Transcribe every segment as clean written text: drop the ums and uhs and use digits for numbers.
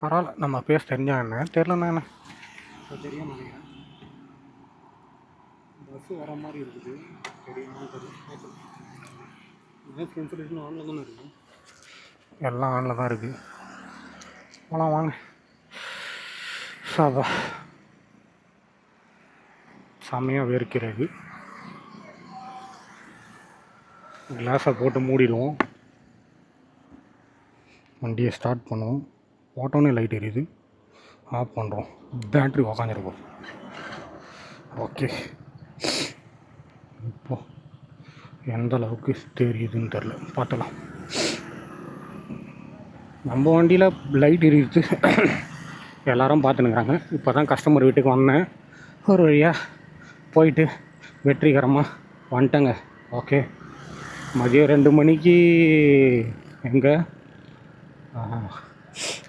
பரவாயில்ல. நம்ம பேச தெரிஞ்சா என்ன தெரிலண்ணா என்ன இப்போ தெரியும் நினைக்கிறேன். பஸ்ஸு வர மாதிரி இருக்குது. தெரியுமா தெரியும். இன்சூரன்ஸ் ஆனில் தானே இருக்குது. எல்லாம் ஆனில் தான் இருக்குது. போகலாம் வாங்க. சாதா செம்மையாக வேர்க்கிறது. கிளாஸை போட்டு மூடிடுவோம். வண்டியை ஸ்டார்ட் பண்ணுவோம். ஓட்டோன்னே லைட் எரியுது. ஆஃப் பண்ணுறோம். பேட்ரி உக்காந்துருப்போம். ஓகே, இப்போ எந்த அளவுக்கு தெரியுதுன்னு தெரில, பார்த்துலாம். நம்ம வண்டியில் லைட் எரியுது. எல்லோரும் பார்த்துனுக்குறாங்க. இப்போ தான் கஸ்டமர் வீட்டுக்கு வந்தேன். ஒரு வழியாக போயிட்டு வெற்றிகரமாக வந்துட்டேங்க. ஓகே, மதியம் 2 மணிக்கு எங்கே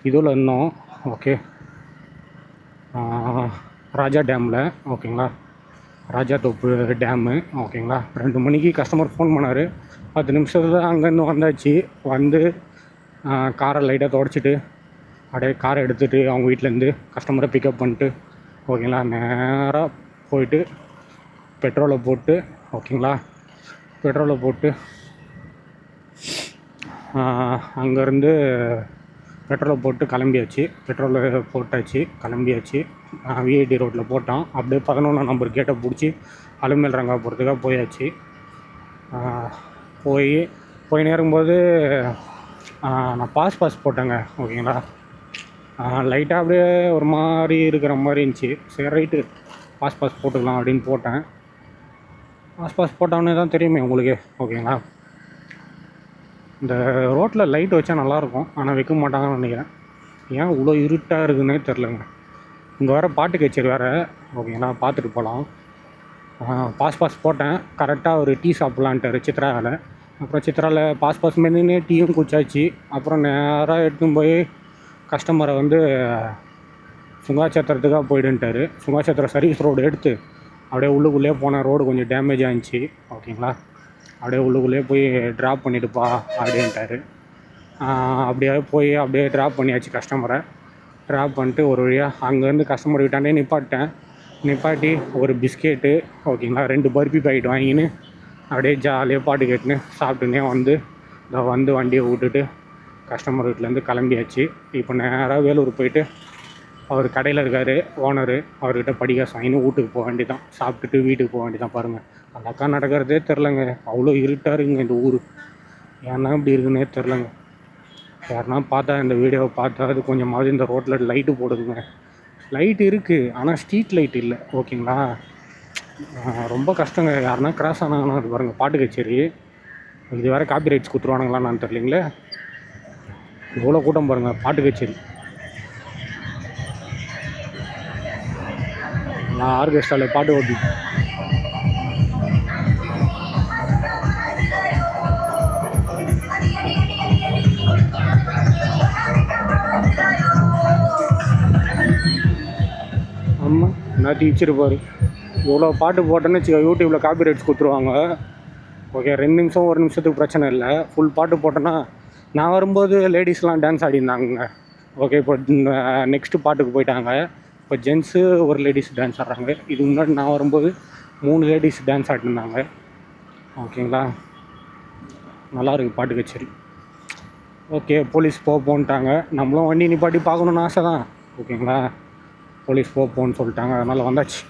இதில் இருந்தோம். ஓகே, ராஜா டேமில். ஓகேங்களா, ராஜா தோப்பு டேமு. ஓகேங்களா, 2 மணிக்கு கஸ்டமர் ஃபோன் பண்ணார். 10 நிமிஷத்தில் அங்கேருந்து வந்தாச்சு. வந்து காரை லைட்டாக துடைச்சிட்டு அப்படியே காரை எடுத்துகிட்டு அவங்க வீட்டிலேருந்து கஸ்டமரை பிக்கப் பண்ணிட்டு ஓகேங்களா, நேராக போயிட்டு பெட்ரோலை போட்டு ஓகேங்களா, பெட்ரோலை போட்டு அங்கேருந்து பெட்ரோலை போட்டு கிளம்பியாச்சு. பெட்ரோலை போட்டாச்சு, கிளம்பியாச்சு. விஐடி ரோட்டில் போட்டான். அப்படியே 11 நம்பர் கேட்டை பிடிச்சி அலுமேல் ரங்கா போகிறதுக்காக போயாச்சு. போயினே இருக்கும்போது நான் பாஸ் போட்டேங்க. ஓகேங்களா, லைட்டாக அப்படியே ஒரு மாதிரி இருக்கிற மாதிரி இருந்துச்சு. சரி ரைட்டு, பாஸ் போட்டுக்கலாம் அப்படின்னு போட்டேன். பாஸ் போட்டோன்னே தான் தெரியுமே உங்களுக்கு. ஓகேங்களா, இந்த ரோட்டில் லைட் வச்சா நல்லாயிருக்கும், ஆனால் வைக்க மாட்டாங்கன்னு நினைக்கிறேன். ஏன் இவ்வளோ இருட்டாக இருக்குதுன்னே தெரிலங்க. இங்கே வேறு பாட்டு கச்சேரி வேறு. ஓகேங்களா, பார்த்துட்டு போகலாம். பாஸ் போட்டேன். கரெக்டாக ஒரு டீ சாப்பிட்லான்ட்டார் சித்ராவில். அப்புறம் சித்ராவில் பாஸ் மென்னு டீயும் குடிச்சாச்சு. அப்புறம் நேராக எடுத்துன்னு போய் கஸ்டமரை வந்து சுங்காச்சத்திரத்துக்காக போய்டுன்ட்டார். சுங்காச்சத்திரம் சர்வீஸ் ரோடு எடுத்து அப்படியே உள்ளுக்குள்ளேயே போனேன். ரோடு கொஞ்சம் டேமேஜ் ஆகிடுச்சு. ஓகேங்களா, அப்படியே உள்ளுக்குள்ளேயே போய் ட்ராப் பண்ணிவிடுப்பா அப்படின்ட்டார். அப்படியே போய் அப்படியே ட்ராப் பண்ணியாச்சு. கஸ்டமரை ட்ராப் பண்ணிட்டு ஒரு வழியாக அங்கேருந்து கஸ்டமர் வீட்டாண்டே நிப்பாட்டி ஒரு பிஸ்கெட்டு ஓகேங்களா 2 பர்பி பாக்கெட் வாங்கின்னு அப்படியே ஜாலியாக பாட்டு கேட்டுன்னு சாப்பிட்டுனே வந்து வண்டியை விட்டுட்டு கஸ்டமர் வீட்டிலேருந்து கிளம்பியாச்சு. இப்போ நேராக வேலூர் போயிட்டு அவர் கடையில் இருக்கார் ஓனரு, அவர்கிட்ட படிக்காசு வாங்கின்னு வீட்டுக்கு போக வேண்டியதான். சாப்பிட்டுட்டு வீட்டுக்கு போக வேண்டியதான். பாருங்கள், அந்த அக்கா நடக்கிறதே தெரிலங்க. அவ்வளோ இருட்டாக இருக்குங்க இந்த ஊர். ஏன்னா இப்படி இருக்குன்னே தெரிலங்க. யாருன்னா பார்த்தா இந்த வீடியோவை பார்த்தா அது கொஞ்சமாவது இந்த ரோட்டில் லைட்டு போடுதுங்க. லைட் இருக்குது, ஆனால் ஸ்ட்ரீட் லைட் இல்லை. ஓகேங்களா, ரொம்ப கஷ்டங்க. யாருன்னா கிராஸ் ஆனாங்கன்னா அது பாருங்கள் பாட்டு கச்சேரி. இது வேறு காப்பி ரைட்ஸ் கொடுத்துருவானுங்களான்னு நான் தெரியலிங்களே. எவ்வளோ கூட்டம் பாருங்கள், பாட்டு கச்சேரி. நான் ஆர்கெஸ்ட்ராவில் பாட்டு ஓட்டி ஆமாம் நான் டீச்சருப்பார். இவ்வளோ பாட்டு போட்டேன்னு வச்சுக்கோ, யூடியூப்பில் காப்பி ரைட்ஸ் கொடுத்துருவாங்க. ஓகே, 2 நிமிஷம் 1 நிமிஷத்துக்கு பிரச்சனை இல்லை. ஃபுல் பாட்டு போட்டேன்னா நான் வரும்போது லேடிஸ்லாம் டான்ஸ் ஆடிருந்தாங்க. ஓகே, இப்போ நெக்ஸ்ட்டு பாட்டுக்கு போயிட்டாங்க. இப்போ ஜென்ஸு ஒரு லேடிஸ் டான்ஸ் ஆடுறாங்க. இதுக்கு முன்னாடி நான் வரும்போது 3 லேடிஸ் டான்ஸ் ஆடிருந்தாங்க. ஓகேங்களா, நல்லா இருக்குது பாட்டு கச்சேரி. ஓகே, போலீஸ் போன்ட்டாங்க. நம்மளும் வண்டி நிப்பாட்டி பார்க்கணுன்னு ஆசை தான். ஓகேங்களா, போலீஸ் போன்னு சொல்லிட்டாங்க. அதனால் வந்தாச்சு.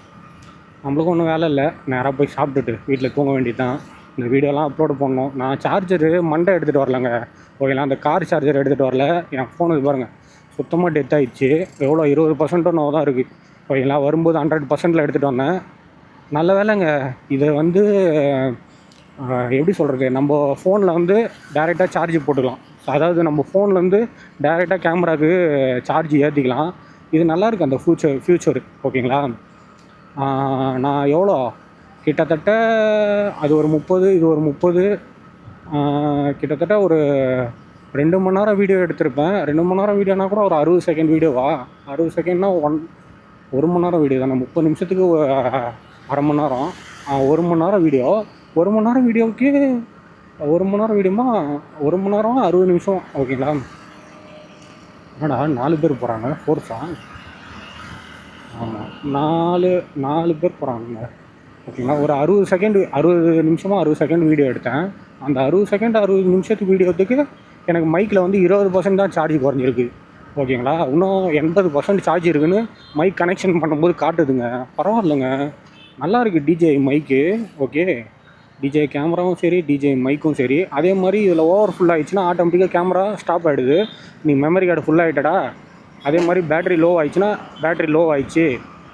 நம்மளுக்கும் ஒன்றும் வேலை இல்லை. நேராக போய் சாப்பிட்டுட்டு வீட்டில் தூங்க வேண்டியது தான். இந்த வீடியோலாம் அப்லோடு பண்ணோம். நான் சார்ஜரு மண்டை எடுத்துகிட்டு வரலங்க. ஓகேங்களா, அந்த கார் சார்ஜர் எடுத்துகிட்டு வரல. என் ஃபோன் இது பாருங்கள் சுத்தமாக டெத் ஆகிடுச்சு. எவ்வளோ 20% நோ தான் இருக்குது. ஓகேங்களா, வரும்போது 100%ல் எடுத்துகிட்டு வந்தேன். நல்ல வேலைங்க. இதை வந்து எப்படி சொல்கிறது, நம்ம ஃபோனில் வந்து டைரெக்டாக சார்ஜ் போட்டுக்கலாம். அதாவது நம்ம ஃபோன்லேருந்து டைரெக்டாக கேமராவுக்கு சார்ஜ் ஏற்றிக்கலாம். இது நல்லாயிருக்கு அந்த ஃப்யூச்சரு. ஓகேங்களா, நான் எவ்வளோ கிட்டத்தட்ட அது ஒரு 30, இது ஒரு 30, கிட்டத்தட்ட ஒரு 2 மணி நேரம் வீடியோ எடுத்திருப்பேன். 2 மணி நேரம் வீடியோனா கூட ஒரு 60 செகண்ட் வீடியோவா? 60 செகண்ட்னா 1 மணி நேரம் வீடியோ தானே. 30 நிமிஷத்துக்கு அரை மணி நேரம். 1 மணி நேரம் வீடியோ. 1 மணி நேரம் வீடியோவுக்கு 1 மணி நேரம் வீடியோமா 1 மணி நேரம் 60 நிமிஷம். ஓகேங்களா, என்னடா 4 பேர் போகிறாங்க ஃபோர்ஸா? ஆமாம், 4 பேர் போகிறாங்க. ஓகேங்களா, ஒரு 60 செகண்ட் 60 நிமிஷமோ 60 செகண்ட் வீடியோ எடுத்தேன். அந்த 60 செகண்ட் 60 நிமிஷத்துக்கு வீடியோத்துக்கு எனக்கு மைக்கில் வந்து 20% தான் சார்ஜ் குறைஞ்சிருக்கு. ஓகேங்களா, இன்னும் 80% சார்ஜ் இருக்குதுன்னு மைக் கனெக்ஷன் பண்ணும்போது காட்டுதுங்க. பரவாயில்லைங்க, நல்லா இருக்குது டிஜே மைக்கு. ஓகே, டிஜே கேமராவும் சரி, டிஜே மைக்கும் சரி. அதே மாதிரி இதில் ஓவர் ஃபுல் ஆகிடுச்சுன்னா ஆட்டோமேட்டிக்காக கேமரா ஸ்டாப் ஆகிடுது. நீ மெமரி கார்டு ஃபுல் ஆகிட்டடா, அதே மாதிரி பேட்ரி லோ ஆகிடுச்சுன்னா பேட்ரி லோ ஆகிடுச்சு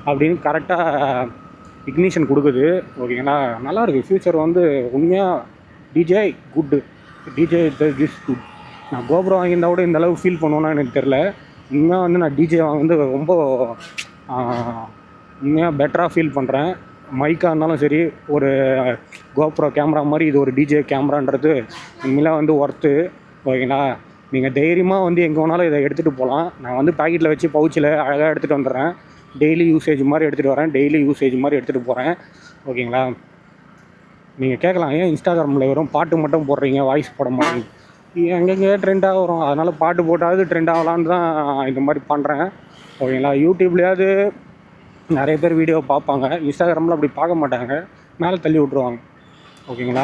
அப்படின்னு கரெக்டாக இக்னிஷன் கொடுக்குது. ஓகேங்களா, நல்லாயிருக்கு. ஃப்யூச்சர் வந்து உண்மையாக DJ good, DJ this good. நான் கோப்ரோ வாங்கியிருந்தா கூட இந்த அளவுக்கு ஃபீல் பண்ணுவேன்னா எனக்கு தெரில. உண்மையாக வந்து நான் டிஜே வந்து ரொம்ப உண்மையாக பெட்டராக ஃபீல் பண்ணுறேன். மைக்காக இருந்தாலும் சரி, ஒரு கோப்ரோ கேமரா மாதிரி இது ஒரு டிஜே கேமரான்றது உண்மையில வந்து ஒர்த்து. ஓகேங்களா, நீங்கள் தைரியமாக வந்து எங்கே வேணாலும் இதை எடுத்துகிட்டு போகலாம். நான் வந்து பாக்கெட்டில் வச்சு பவுச்சில் அழகாக எடுத்துகிட்டு வந்துடுறேன். டெய்லி யூசேஜ் மாதிரி எடுத்துகிட்டு வரேன், டெய்லி யூசேஜ் மாதிரி எடுத்துகிட்டு போகிறேன். ஓகேங்களா, நீங்கள் கேட்கலாம், ஏன் இன்ஸ்டாகிராமில் வெறும் பாட்டு மட்டும் போடுறீங்க, வாய்ஸ் போட மாட்டீங்க? எங்கெங்கே ட்ரெண்டாக வரும், அதனால் பாட்டு போட்டாவது ட்ரெண்ட் ஆகலான்னு தான் இந்த மாதிரி பண்ணுறேன். ஓகேங்களா, யூடியூப்லேயாவது நிறைய பேர் வீடியோ பார்ப்பாங்க, இன்ஸ்டாகிராமில் அப்படி பார்க்க மாட்டாங்க, மேலே தள்ளி விட்ருவாங்க. ஓகேங்களா,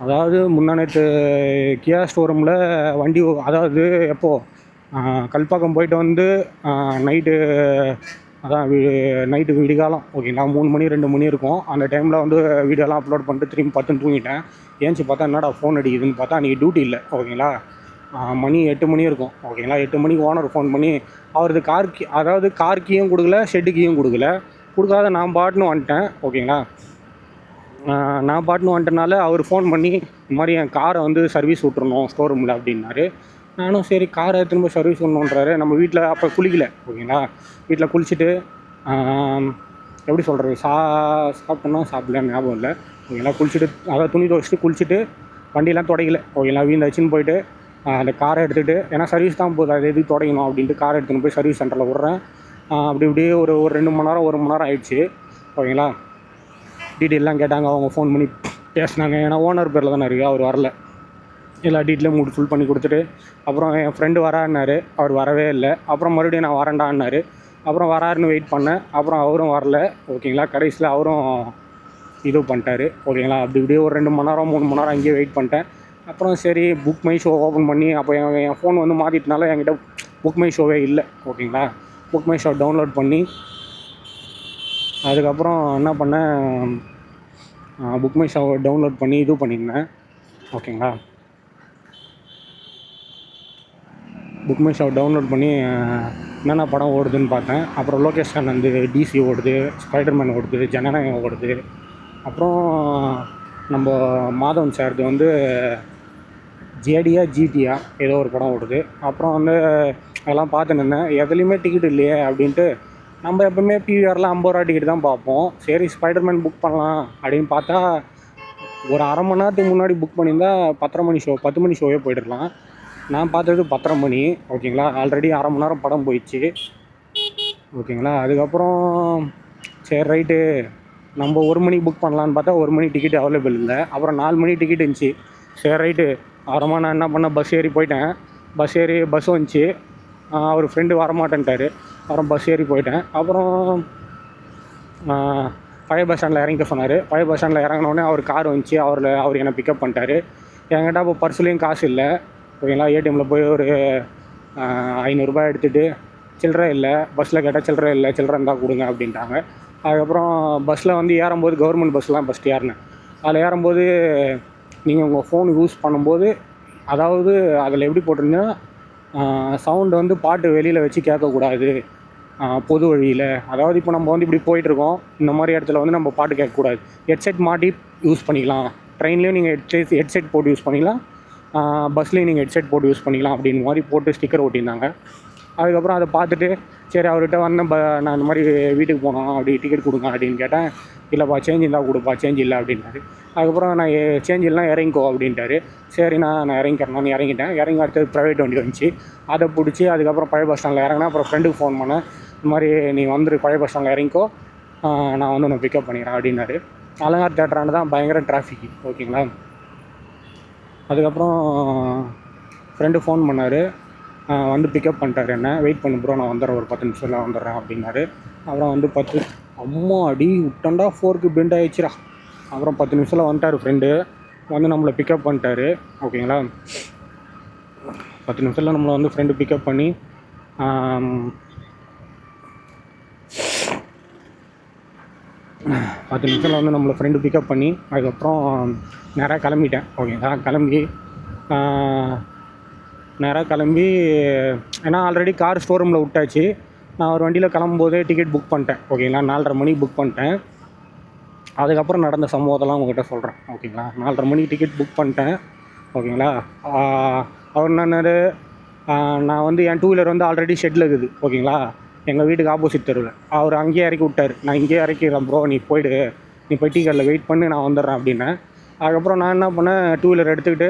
அதாவது முன்னாடி கியா ஸ்டோரூமில் வண்டி, அதாவது எப்போது கல்பாக்கம் போயிட்டு வந்து நைட்டு, அதான் நைட்டு விடிகாலம். ஓகேங்களா, 3 மணி 2 மணி இருக்கும். அந்த டைமில் வந்து வீடியோலாம் அப்லோட் பண்ணிட்டு திரும்பி பத்துன்னு தூங்கிட்டேன். ஏன்ச்சு பார்த்தா என்னடா ஃபோன் அடிக்குதுன்னு பார்த்தா அன்றைக்கி டியூட்டி இல்லை. ஓகேங்களா, மணி 8 மணி இருக்கும். ஓகேங்களா, 8 மணிக்கு ஓனர் ஃபோன் பண்ணி அவரது கார் கீயும் கொடுக்கல, ஷெட்டு கீயும் கொடுக்காத நான் பாட்டுன்னு வந்துட்டேன். ஓகேங்களா, நான் பாட்டுன்னு வந்துட்டனால அவர் ஃபோன் பண்ணி இந்த மாதிரி என் காரை வந்து சர்வீஸ் விட்றணும் ஸ்டோர் ரூமில் அப்படின்னாரு. நானும் சரி காரை திரும்ப சர்வீஸ் பண்ணணுன்றாரு. நம்ம வீட்டில் அப்போ குளிக்கல. ஓகேங்களா, வீட்டில் குளிச்சுட்டு எப்படி சொல்கிறது, சாப்பிட்டோன்னா சாப்பிடல ஞாபகம் இல்லை. ஓகேங்களா, குளிச்சுட்டு அதாவது துணி துவைச்சிட்டு குளிச்சுட்டு வண்டியெலாம் துடைக்கல. ஓகேங்களா, வீட்டில் வச்சுன்னு போயிட்டு அந்த காரை எடுத்துகிட்டு, ஏன்னா சர்வீஸ் தான் போகுது, அது எதுக்கு துடைக்கணும் அப்படின்ட்டு காரை எடுத்துன்னு போய் சர்வீஸ் சென்டரில் விட்றேன். அப்படி இப்படியே ஒரு 2 மணி நேரம் 1 மணி நேரம் ஆயிடுச்சு. ஓகேங்களா, டீட்டெயிலெலாம் கேட்டாங்க, அவங்க ஃபோன் பண்ணி பேசினாங்க. ஏன்னா ஓனர் பேரில் தானே இருக்குது, அவர் வரல. எல்லா டீட்டெயிலும் ஃபுல் பண்ணி கொடுத்துட்டு அப்புறம் என் ஃப்ரெண்டு வரான்னாரு, அவர் வரவே இல்லை. அப்புறம் மறுபடியும் நான் வரேன்டான்னாரு. அப்புறம் வராருன்னு வெயிட் பண்ணேன். அப்புறம் அவரும் வரல. ஓகேங்களா, கடைசியில் அவரும் இது பண்ணிட்டாரு. ஓகேங்களா, அப்படி இப்படியே ஒரு 2 மணி நேரம் 3 மணி நேரம் அங்கேயே வெயிட் பண்ணிட்டேன். அப்புறம் சரி புக் மை ஷோ ஓப்பன் பண்ணி, அப்போ என் ஃபோன் வந்து மாற்றிட்டனால என்கிட்ட புக் மை ஷோவே இல்லை. ஓகேங்களா, புக் மை ஷோ டவுன்லோட் பண்ணி அதுக்கப்புறம் என்ன பண்ணேன், புக் மை ஷோ டவுன்லோட் பண்ணி இது பண்ணியிருந்தேன். ஓகேங்களா, புக் மை ஷோ டவுன்லோட் பண்ணி என்னென்ன படம் ஓடுதுன்னு பார்த்தேன். அப்புறம் லோகேஷன் வந்து டிசி ஓடுது, ஸ்பைடர்மேன் ஓடுது, ஜனநாயகம் ஓடுது. அப்புறம் நம்ம மாதவன் சார்து வந்து ஜிடியா ஏதோ ஒரு படம் ஓடுது. அப்புறம் வந்து அதெல்லாம் பார்த்துன்னு இருந்தேன். எதுலேயுமே டிக்கெட் இல்லையே அப்படின்ட்டு, நம்ம எப்போவுமே பிவிஆரில் 50 ரூபா டிக்கெட் தான் பார்ப்போம். சரி ஸ்பைடர்மேன் புக் பண்ணலாம் அப்படின்னு பார்த்தா, ஒரு அரை மணி நேரத்துக்கு முன்னாடி புக் பண்ணியிருந்தா 10:30 மணி ஷோ 10 மணி ஷோவே போயிடலாம். நான் பார்த்தது 10:30 மணி. ஓகேங்களா, ஆல்ரெடி அரை மணி நேரம் படம் போயிடுச்சு. ஓகேங்களா, அதுக்கப்புறம் சரி ரைட்டு நம்ம 1 மணிக்கு புக் பண்ணலான்னு பார்த்தா 1 மணி டிக்கெட் அவைலபிள் இல்லை. அப்புறம் 4 மணி டிக்கெட் இருந்துச்சு. சரி ரைட்டு அப்புறமா நான் என்ன பண்ணேன், பஸ் ஏறி போயிட்டேன். பஸ் வந்துச்சு. அவர் ஃப்ரெண்டு வரமாட்டேன்ட்டார். அப்புறம் பஸ் ஏறி போயிட்டேன். அப்புறம் பழைய பஸ் ஸ்டாண்டில் இறங்கிக்க சொன்னார். பழைய பஸ் ஸ்டாண்டில் இறங்கினோடனே அவர் கார் வந்துச்சு. அவர் என்னை பிக்கப் பண்ணிட்டார். என்கிட்ட அப்போ பர்ஸ்லேயும் காசு இல்லை. ஓகேங்களா, ஏடிஎம்மில் போய் ஒரு 500 ரூபாய் எடுத்துகிட்டு, சில்லறை இல்லை, பஸ்ஸில் கேட்டால் சில்லறை இல்லை, சில்லறை இருந்தால் கொடுங்க அப்படின்ட்டாங்க. அதுக்கப்புறம் பஸ்ஸில் வந்து ஏறும்போது கவர்மெண்ட் பஸ்லாம் ஃபஸ்ட்டு ஏறினேன். அதில் ஏறும்போது நீங்கள் உங்கள் ஃபோன் யூஸ் பண்ணும்போது, அதாவது அதில் எப்படி போட்டிருந்தீங்கன்னா, சவுண்டு வந்து பாட்டு வெளியில் வச்சு கேட்கக்கூடாது பொது வழியில். அதாவது இப்போ நம்ம வந்து இப்படி போயிட்டுருக்கோம், இந்த மாதிரி இடத்துல வந்து நம்ம பாட்டு கேட்கக்கூடாது. ஹெட்செட் மாட்டி யூஸ் பண்ணிக்கலாம். ட்ரெயின்லேயும் நீங்கள் ஹெட்செட் போட்டு யூஸ் பண்ணிக்கலாம், பஸ்லேயும் நீங்கள் ஹெட்செட் போட்டு யூஸ் பண்ணிக்கலாம் அப்படின்னு மாதிரி போட்டு ஸ்டிக்கர் ஒட்டியிருந்தாங்க. அதுக்கப்புறம் அதை பார்த்துட்டு சரி அவர்கிட்ட வந்தேன், நான் இந்த மாதிரி வீட்டுக்கு போனோம், அப்படி டிக்கெட் கொடுங்க அப்படின்னு கேட்டேன். இல்லைப்பா சேஞ்ச் இருந்தால் கொடுப்பா, சேஞ்ச் இல்லை அப்படின்னாரு. அதுக்கப்புறம் நான் சேஞ்ச் இல்லைனா இறங்கிக்கோ அப்படின்ட்டாரு. சரி நான் இறங்கிக்கிறேன். இறங்கிட்டேன். இறங்கி அடுத்தது ப்ரைவேட் வண்டி வந்துச்சு, அதை பிடிச்சி அதுக்கப்புறம் பழைய பஸ் ஸ்டாண்டில் இறங்கினேன். அப்புறம் ஃப்ரெண்டுக்கு ஃபோன் பண்ணேன், இந்த மாதிரி நீ வந்துரு பழைய பஸ் ஸ்டாண்டில் இறங்கிக்கோ, நான் வந்து உன்னை பிக்கப் பண்ணிக்கிறேன் அப்படின்னாரு. அலங்கார் தேட்டரானு தான் பயங்கர டிராஃபிக். ஓகேங்களா, அதுக்கப்புறம் ஃப்ரெண்டு ஃபோன் பண்ணார், வந்து பிக்கப் பண்ணிட்டார் என்ன. வெயிட் பண்ணு ப்ரோ, நான் வந்துடுறேன், ஒரு 10 நிமிஷத்தில் வந்துடுறேன் அப்படின்னாரு. அப்புறம் வந்து 10 அம்மா அடி விட்டண்டா, ஃபோர்க்கு பெண்ட் ஆகிடுச்சிடா. அப்புறம் 10 நிமிஷத்தில் வந்துட்டார் ஃப்ரெண்டு, வந்து நம்மளை பிக்கப் பண்ணிட்டாரு. ஓகேங்களா, 10 நிமிஷத்தில் நம்மளை வந்து ஃப்ரெண்டு பிக்கப் பண்ணி 10 நிமிஷத்தில் வந்து நம்மளை ஃப்ரெண்டு பிக்கப் பண்ணி அதுக்கப்புறம் நேராக கிளம்பிட்டேன். ஓகேங்களா, நேராக கிளம்பி ஏன்னா ஆல்ரெடி கார் ஸ்டோர் ரூமில் விட்டாச்சு. நான் ஒரு வண்டியில் கிளம்பும்போதே டிக்கெட் புக் பண்ணிட்டேன். ஓகேங்களா, 4:30 மணிக்கு புக் பண்ணிட்டேன். அதுக்கப்புறம் நடந்த சம்பவத்தெல்லாம் உங்கள்கிட்ட சொல்கிறேன். ஓகேங்களா, 4:30 மணிக்கு டிக்கெட் புக் பண்ணிட்டேன். ஓகேங்களா, அவர் என்னன்னாரு, நான் வந்து என் 2 வீலர் வந்து ஆல்ரெடி ஷெட்டில் இருக்குது. ஓகேங்களா, எங்கள் வீட்டுக்கு ஆப்போசிட் தெருவில். அவர் அங்கேயே இறக்கி விட்டார். நான் இங்கேயே இறக்கிறேன் ப்ரோ, நீ போய் டீ கடையில் வெயிட் பண்ணி நான் வந்துடுறேன் அப்படின்னேன். அதுக்கப்புறம் நான் என்ன பண்ணேன், 2 வீலர் எடுத்துக்கிட்டு